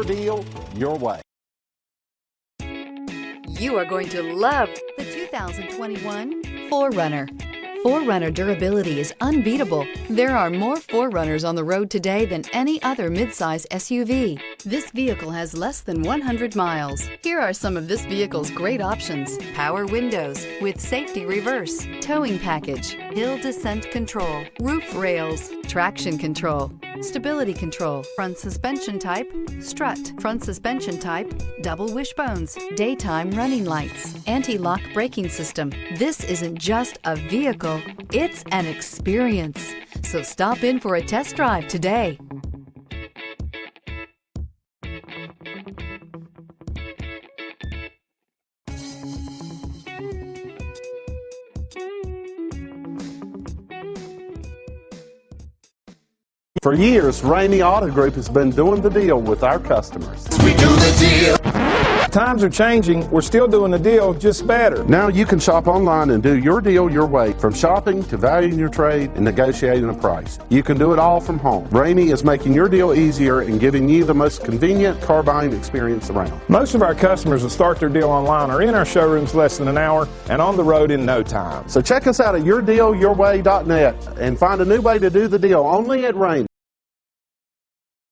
deal your way. You are going to love the 2021 4Runner. 4Runner durability is unbeatable. There are more 4Runners on the road today than any other midsize SUV. This vehicle has less than 100 miles. Here are some of this vehicle's great options: power windows with safety reverse, towing package, hill descent control, roof rails, traction control, stability control, front suspension type, strut, front suspension type, double wishbones, daytime running lights, anti-lock braking system. This isn't just a vehicle, it's an experience. So stop in for a test drive today. For years, Ramey Auto Group has been doing the deal with our customers. We do the deal. Times are changing. We're still doing the deal, just better. Now you can shop online and do your deal your way, from shopping to valuing your trade and negotiating a price. You can do it all from home. Ramey is making your deal easier and giving you the most convenient car buying experience around. Most of our customers that start their deal online are in our showrooms less than an hour and on the road in no time. So check us out at yourdealyourway.net and find a new way to do the deal only at Ramey.